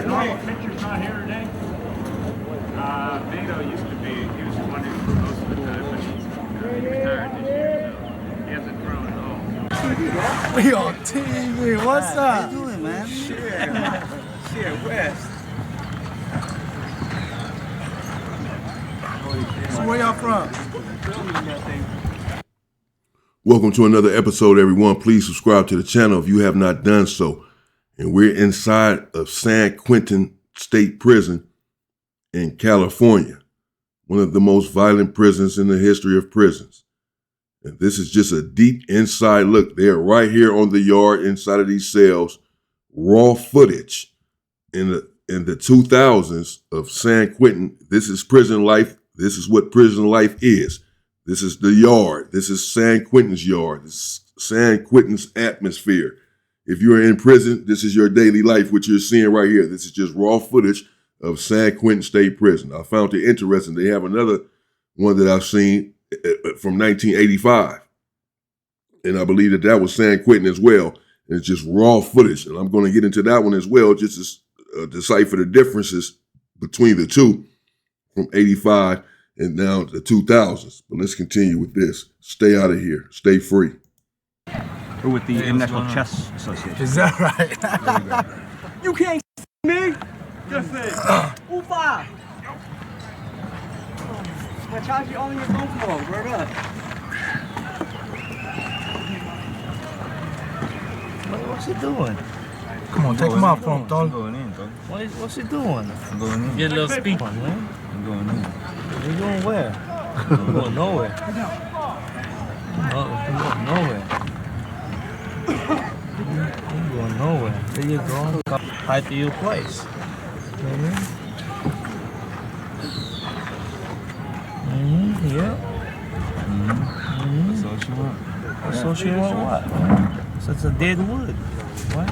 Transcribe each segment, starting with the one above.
Pitcher's not here today? Beto used to be. He was wanting for most of the time, but he retired this year, so he hasn't thrown at all. We on TV. What's up? How you doing, man? Shit, West. So where y'all from? Welcome to another episode, everyone. Please subscribe to the channel if you have not done so. And we're inside of San Quentin State Prison in California, one of the most violent prisons in the history of prisons. And this is just a deep inside look. They're right here on the yard inside of these cells. Raw footage in the 2000s of San Quentin. This is prison life. This is what prison life is. This is the yard. This is San Quentin's yard. This is San Quentin's atmosphere. If you're in prison, this is your daily life, what you're seeing right here. This is just raw footage of San Quentin State Prison. I found it interesting. They have another one that I've seen from 1985. And I believe that was San Quentin as well. And it's just raw footage. And I'm going to get into that one as well, just to decipher the differences between the two from 85 and now the 2000s. But let's continue with this. Stay out of here. Stay free. We're with the International Chess Association. Is that right? You can't me. Just say, Ufa. I charge you all in your phone for. Word up. What's he doing? Come on, take him out for him, I'm dog. going in, dog. What's he doing? I'm going in. Get a little speak. Come on, man. I'm going in. You going where? You going nowhere. You going nowhere. You going nowhere. There you go. Hide to your place. Yeah. That's all she wants. Associate with what? So it's a dead wood. What?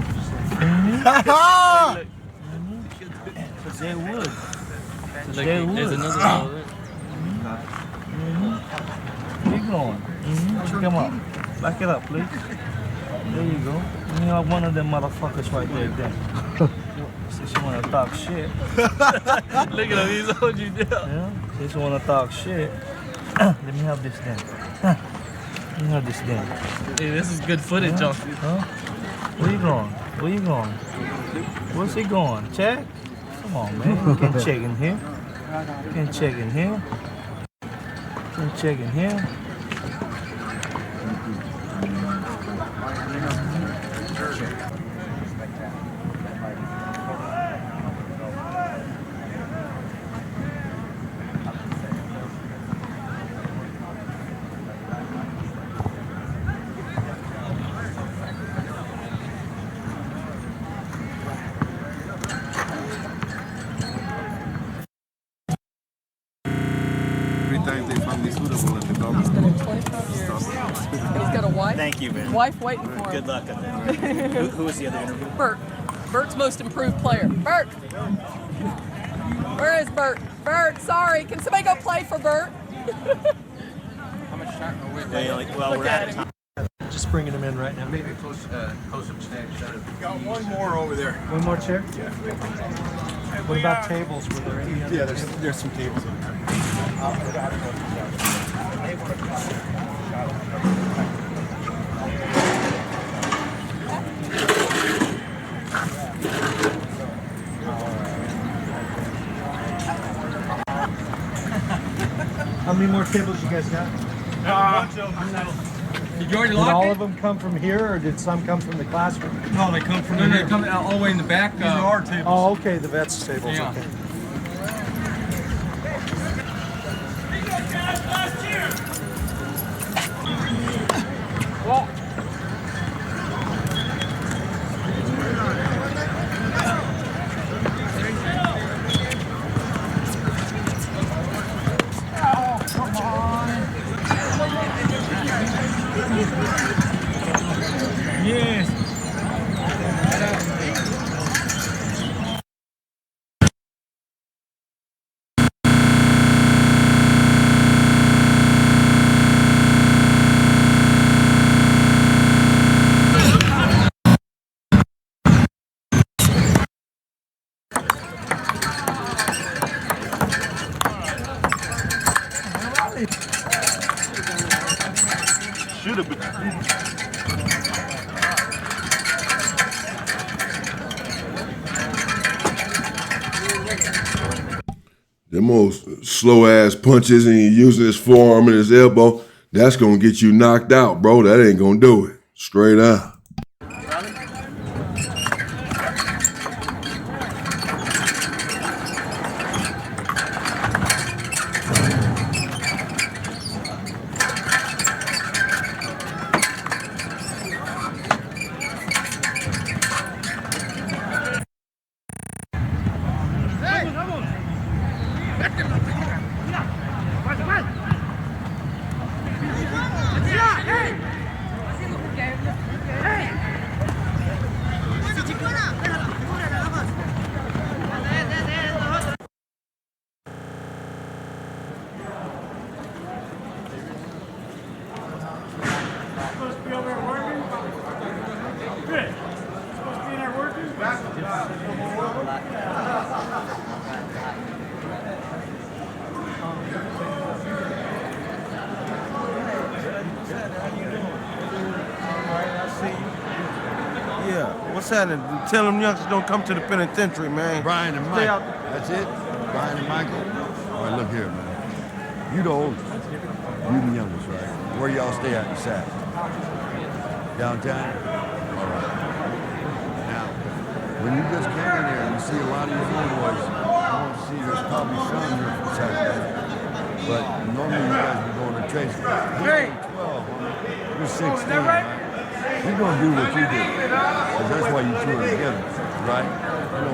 It's a dead wood. It's a dead wood. There's another one over there. Where you going? Check him out. Back it up, please. There you go. You have one of them motherfuckers right there then. Since you wanna talk shit. Look at him, he's holding you down. Yeah? Since you wanna talk shit. Let me have this then. Let me have this then. Hey, this is good footage, Huh? John. Huh? Where you going? Where you going? Where's he going? Check? Come on, man. You can't check in here. You can't check in here. You can't check in here. He's been in 25 years. And he's got a wife. Thank you, man. Wife waiting for him. Good luck on that. Who was the other interview? Bert. Bert's most improved player. Bert! Where is Bert? Bert, sorry. Can somebody go play for Bert? How much time are we? Well, we're out of time. Just bringing him in right now. Maybe close up snacks. Got one more over there. One more chair? Yeah. What about tables? Were there any other? Yeah, there's some tables over there. How many more tables you guys got? Did you already Did lock all it? of them come from here, or did some come from the classroom? No, they come from they come all the way in the back. These are our tables. Oh, okay, the vets tables. Yeah. Okay. Yes. Them old slow ass punches and he using his forearm and his elbow, that's gonna get you knocked out, bro. That ain't gonna do it. Straight up. Yeah, what's happening? Tell them youngsters don't come to the penitentiary, man. Brian and Stay Michael. out. That's it? Brian and Michael? All right, look here, man. You the oldest. You the youngest, right? Where y'all stay at in Sac? Downtown? All right. Now, when you just came in there and you see a lot of your homeboys, you don't see there's probably some here from Sac. But normally you guys be going to Tracy. You're 12, homie. You're 16, right? You're gonna do what you do. Because that's why you two are together, right? You know,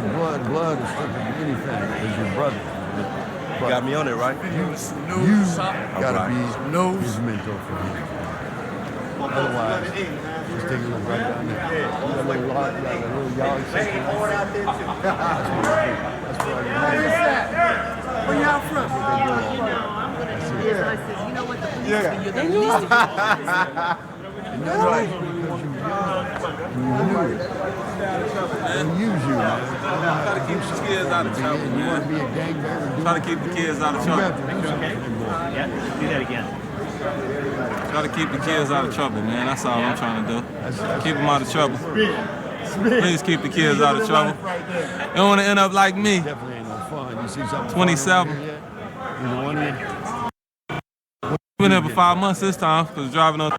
blood is stronger than anything. It's your brother. You got me on it, right? You gotta be his mentor for him. Otherwise, just take a look right down there. You got a little lot, like a little yard system. That's what I do. That's what I do. Where y'all from? You know what the police Yeah. they need to get. And you're right, because you're young. And use you, man. Try to keep the kids out of trouble, You want to be a gangbanger? Try to keep the kids out of You trouble. have to do something for them, boy. Yeah, do that again. Try to keep the kids out of trouble, man. That's all I'm trying to do. Keep them out of trouble. Please keep the kids out of trouble. You don't want to end up like me. Definitely ain't no fun. You see something 27. fun over here yet? Either one of you? Been there for 5 months this time because driving on.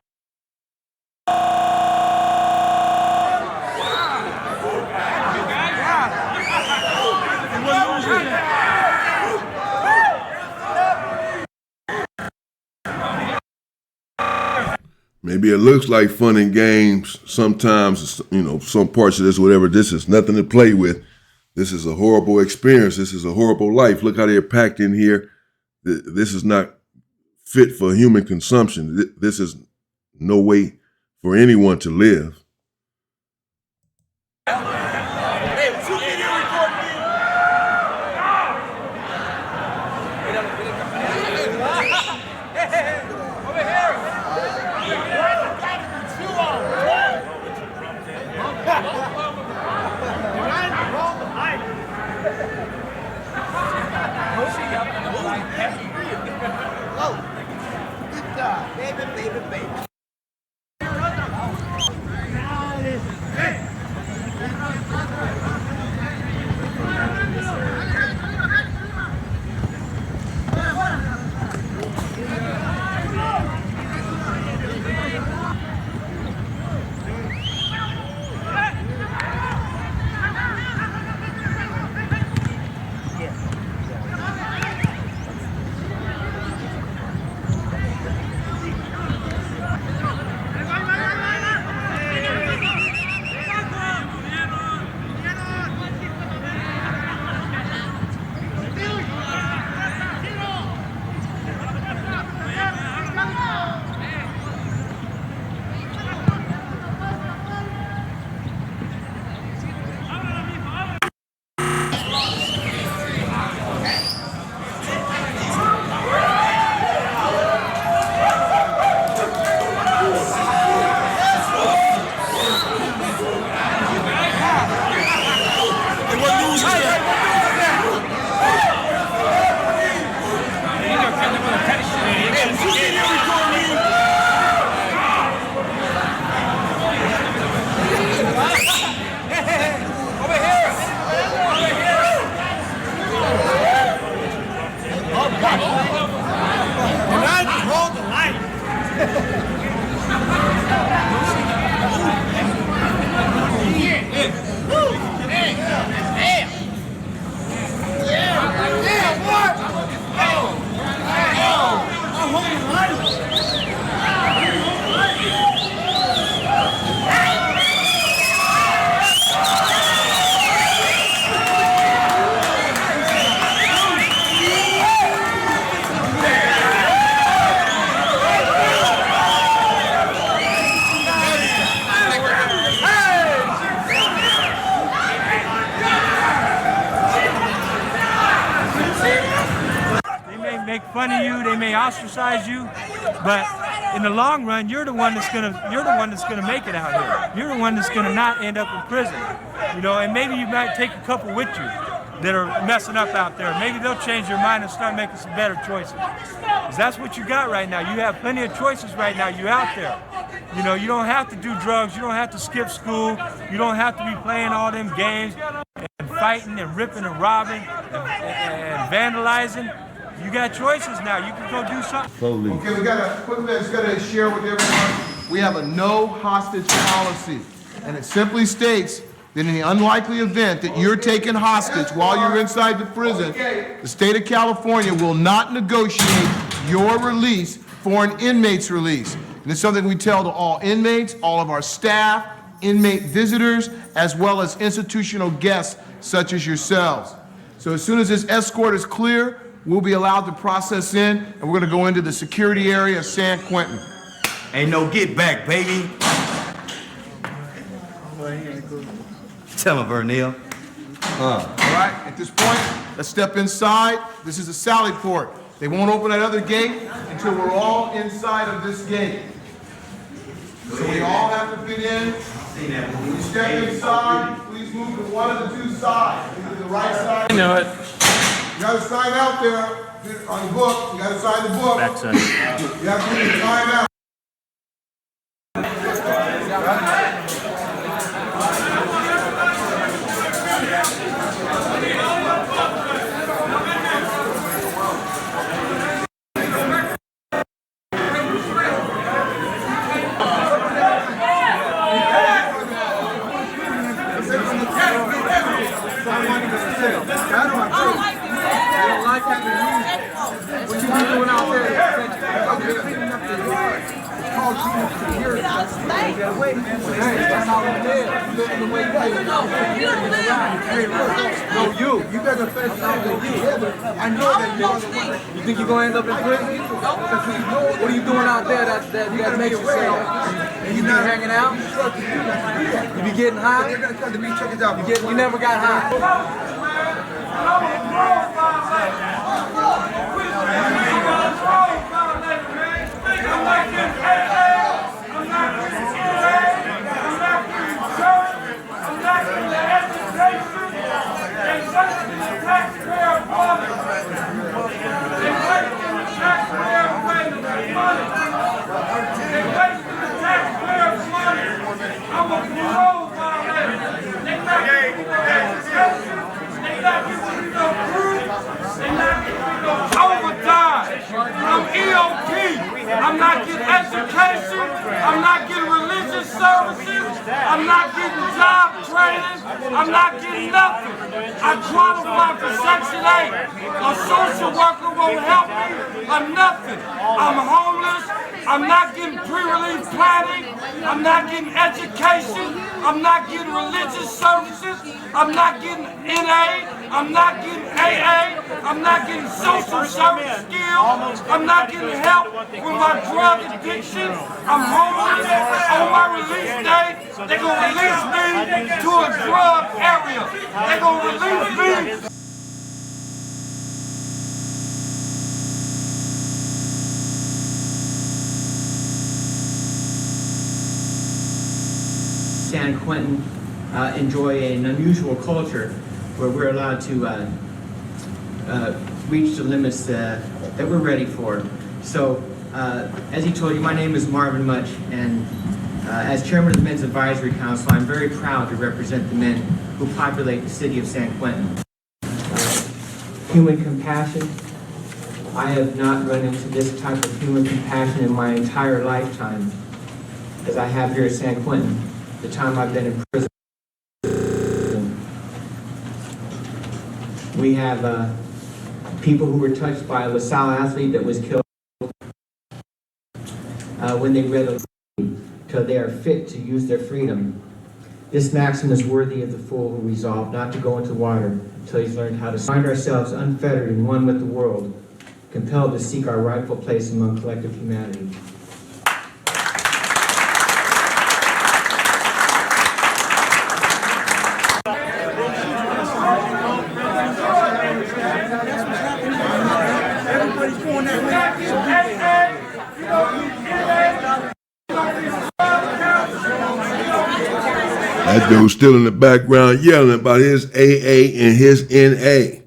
Maybe it looks like fun and games sometimes, you know, some parts of this, whatever. This is nothing to play with. This is a horrible experience. This is a horrible life. Look how they're packed in here. This is not fit for human consumption. This is no way for anyone to live. make fun of you, they may ostracize you, but in the long run, you're the one that's gonna make it out here. You're the one that's gonna not end up in prison, you know. And maybe you might take a couple with you that are messing up out there. Maybe they'll change their mind and start making some better choices. 'Cause that's what you got right now. You have plenty of choices right now. You out there. You know, you don't have to do drugs. You don't have to skip school. You don't have to be playing all them games and fighting and ripping and robbing and vandalizing. You got choices now. You can go do something. Okay, we gotta share with everyone. We have a no hostage policy, and it simply states that in the unlikely event that you're taken hostage while you're inside the prison, the state of California will not negotiate your release for an inmate's release. And it's something we tell to all inmates, all of our staff, inmate visitors, as well as institutional guests such as yourselves. So as soon as this escort is clear, we'll be allowed to process in, and we're gonna go into the security area of San Quentin. Ain't no get back, baby. Tell him, Vernil. All right, at this point, let's step inside. This is a sally port. They won't open that other gate until we're all inside of this gate. So we all have to fit in. When you step inside, please move to one of the two sides, either the right side. I know it. You gotta sign out there on the book. You gotta sign the book. Backside. You have to put your time out. You guys are finish something. I know that you think you're gonna end up in prison? What are you doing out there that makes you say you be hanging out? You be getting high? You never got high. I'm not getting education. I'm not getting religious services. I'm not getting job training. I'm not getting nothing. I qualify for Section 8. A social worker won't help me or nothing. I'm homeless. I'm not getting pre-release planning. I'm not getting education. I'm not getting religious services. I'm not getting NA. I'm not getting AA. I'm not getting social service skills. I'm not getting help with my drug addiction. I'm homeless. On my release day, they're going to release me to a drug area. They're going to release me. San Quentin enjoy an unusual culture where we're allowed to reach the limits that we're ready for. So, as he told you, my name is Marvin Much, and as chairman of the Men's Advisory Council, I'm very proud to represent the men who populate the city of San Quentin. Human compassion. I have not run into this type of human compassion in my entire lifetime as I have here at San Quentin, the time I've been in prison. We have people who were touched by a LaSalle athlete that was killed when they read a till they are fit to use their freedom. This maxim is worthy of the fool who resolved not to go into water until he's learned how to find ourselves unfettered and one with the world, compelled to seek our rightful place among collective humanity. Everybody's That dude's still in the background yelling about his AA and his NA,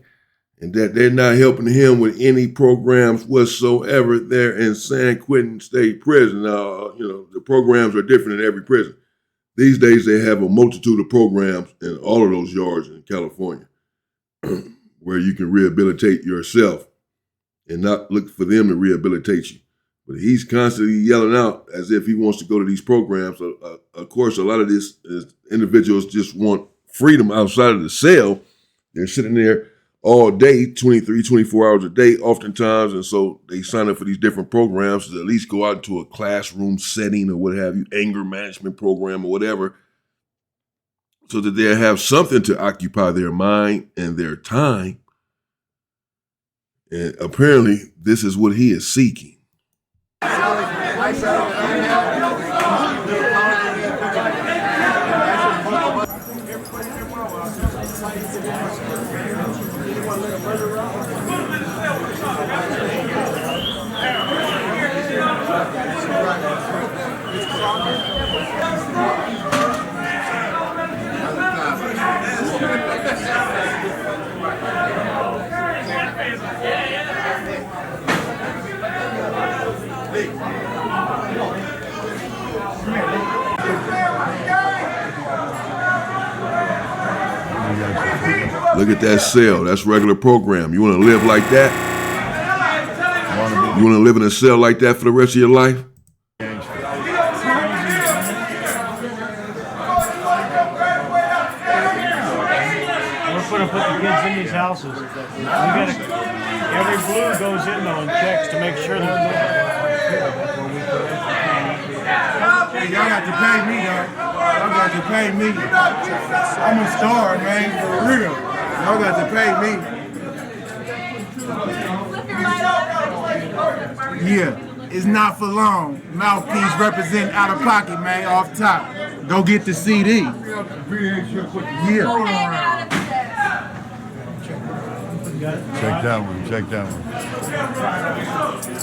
and that they're not helping him with any programs whatsoever there in San Quentin State Prison. The programs are different in every prison. These days, they have a multitude of programs in all of those yards in California where you can rehabilitate yourself and not look for them to rehabilitate you. But he's constantly yelling out as if he wants to go to these programs. Of course, a lot of these individuals just want freedom outside of the cell. They're sitting there all day, 23, 24 hours a day, oftentimes. And so they sign up for these different programs to at least go out into a classroom setting or what have you, anger management program or whatever, so that they have something to occupy their mind and their time. And apparently, this is what he is seeking. Look at that cell. That's regular program. You want to live like that? You want to live in a cell like that for the rest of your life? We're going to put the kids in these houses. Every blue goes in though and checks to make sure they're Hey, y'all got to pay me, though. Y'all got to pay me. I'm a star, man, for real. Y'all got to pay me. Yeah, it's not for long. Mouthpiece represent out of pocket, man, off top. Go get the CD. Yeah. Check that one. Check that one.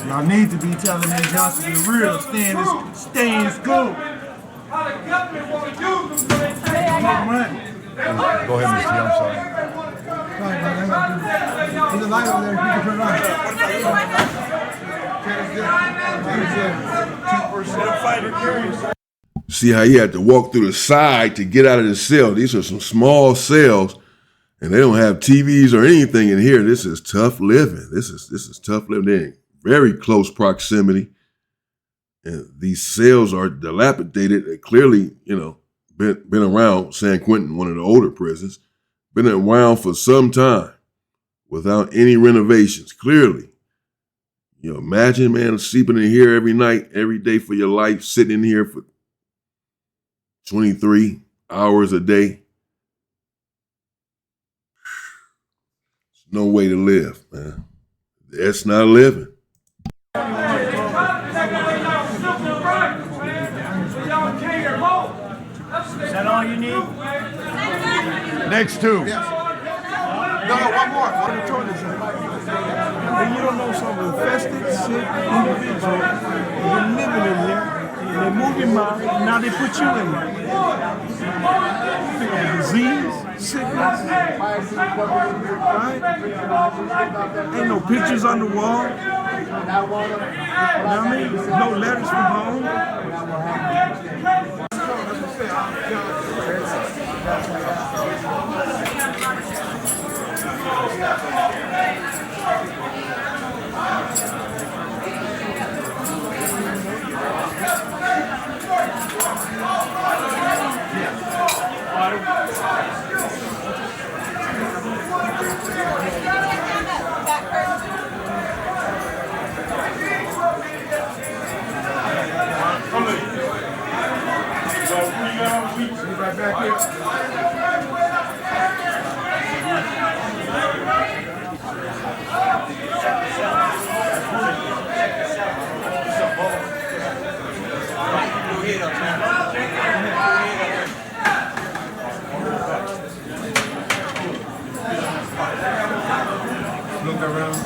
Y'all need to be telling these youngsters to be real. Stay in school. Go ahead, Mr. I'm sorry. There's a light over there. You can turn it on. See how he had to walk through the side to get out of the cell. These are some small cells, and they don't have TVs or anything in here. This is tough living. This is tough living. They're in very close proximity. And these cells are dilapidated. They clearly, been around San Quentin, one of the older prisons, been around for some time without any renovations. Clearly, imagine, man, sleeping in here every night, every day for your life, sitting in here for 23 hours a day. There's no way to live, man. That's not living. Is that all you need? Next two. Yes. No, one more. One more. And you don't know some infested, sick individual been living in here. They move him out, and now they put you in there. Disease, sickness, right? Ain't no pictures on the wall. You know what I mean? No letters from home. Right back here. Look around.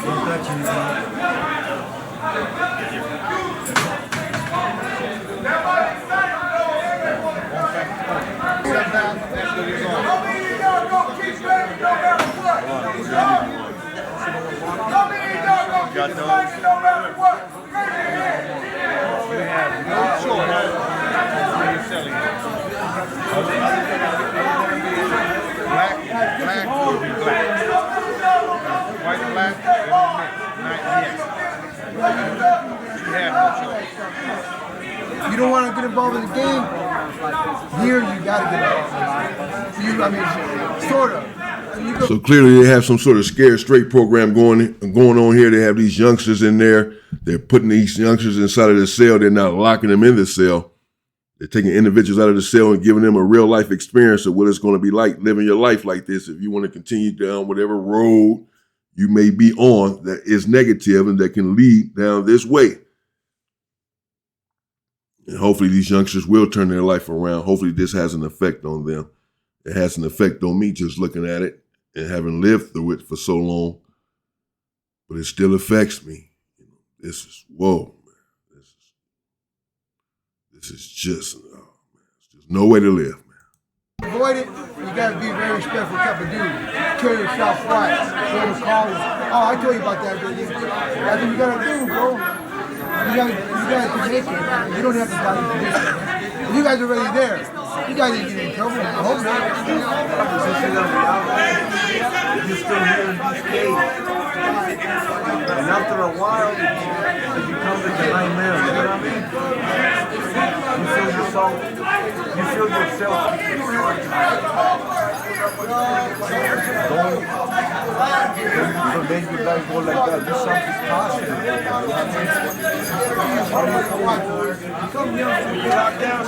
Don't touch anything. got those. You have no choice when you're selling it. Black will be black. White, black, not yes. You have no choice. You don't want to get involved in the game. Here, you got to get involved. Sort of. So clearly they have some sort of scared straight program going on here. They have these youngsters in there. They're putting these youngsters inside of the cell. They're not locking them in the cell. They're taking individuals out of the cell and giving them a real life experience of what it's going to be like living your life like this. If you want to continue down whatever road you may be on that is negative and that can lead down this way. And hopefully these youngsters will turn their life around. Hopefully this has an effect on them. It has an effect on me just looking at it and having lived through it for so long. But it still affects me. This is, whoa, man. This is just, oh, man. It's just no way to live, man. Avoid it. You got to be a very respectful type of dude. Carry yourself right. Whoever calls, oh, I told you about that, baby. That's what you got to do, bro. You got to make it. You don't have to buy the position. If you guys are already there, you guys didn't get in trouble. I hope not. You're still here in this cage. And after a while, it becomes like a nightmare. You know what I mean? You feel yourself. Don't make your life go like that. Do something positive. Come here, you lock down.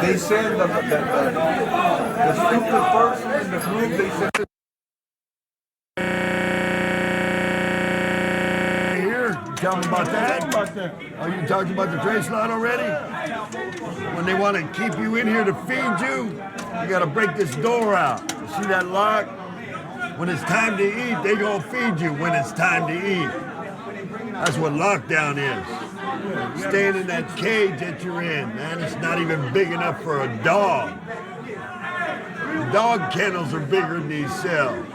They said the stupid person in the group, they said. Tell them about that? Are you talking about the trace line already? When they want to keep you in here to feed you, you got to break this door out. You see that lock? When it's time to eat, they gonna feed you when it's time to eat. That's what lockdown is. Staying in that cage that you're in, man. It's not even big enough for a dog. Dog kennels are bigger than these cells.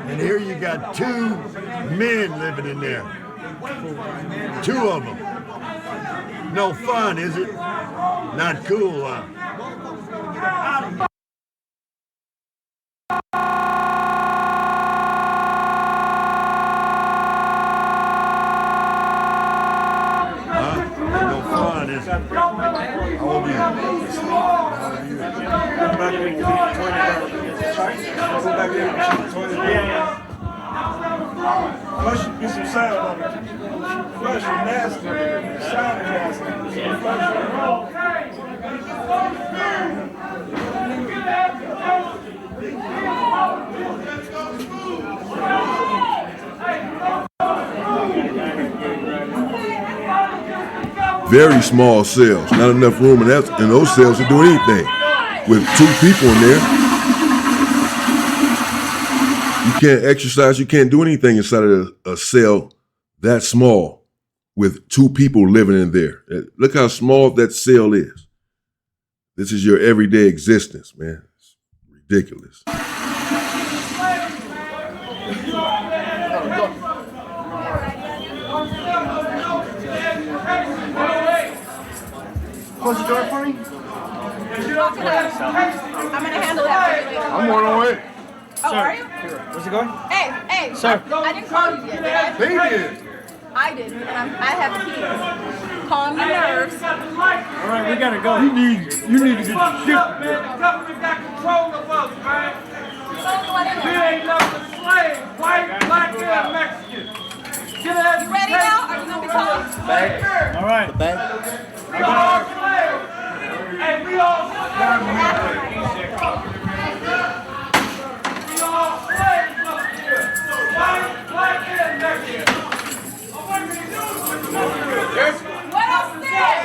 And here you got 2 men living in there. 2 of them. No fun, is it? Not cool, huh? No fun, is it? How old are you? Flush, get some sound on it. Flush is nasty. Sound is Very small cells. Not enough room in those cells to do anything. With 2 people in there, you can't exercise, you can't do anything inside of a cell that small with 2 people living in there. Look how small that cell is. This is your everyday existence, man. It's ridiculous. Close the door for me. I'm gonna handle that for you later. I'm on the way. Oh, are you? Where's it going? Hey, Sir. I didn't call you yet, did I? They did. I did, and I have the keys. Calm your nerves. All right, we gotta go. You need to get your shit. The government got control of us, man. We ain't nothing slave, white, black, and Mexican. You ready now? Are you gonna be calm? All right. We all slaves. And we all slaves. We all slaves up here. White, black, and Mexican. What else there?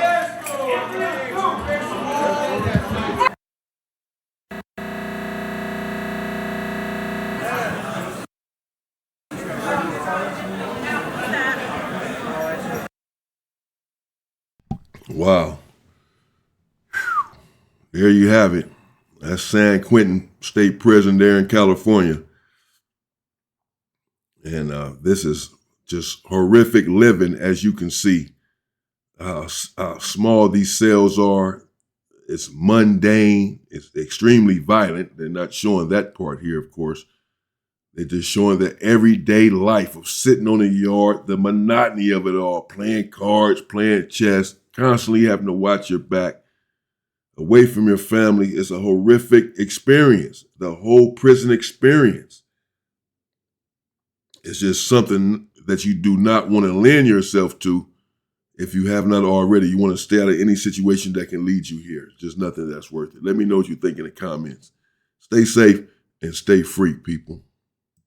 Wow. There you have it. That's San Quentin State Prison there in California. And this is just horrific living, as you can see. How small these cells are. It's mundane. It's extremely violent. They're not showing that part here, of course. They're just showing the everyday life of sitting on the yard, the monotony of it all, playing cards, playing chess, constantly having to watch your back, away from your family. It's a horrific experience, the whole prison experience. It's just something that you do not want to lend yourself to if you have not already. You want to stay out of any situation that can lead you here. Just nothing that's worth it. Let me know what you think in the comments. Stay safe and stay free, people.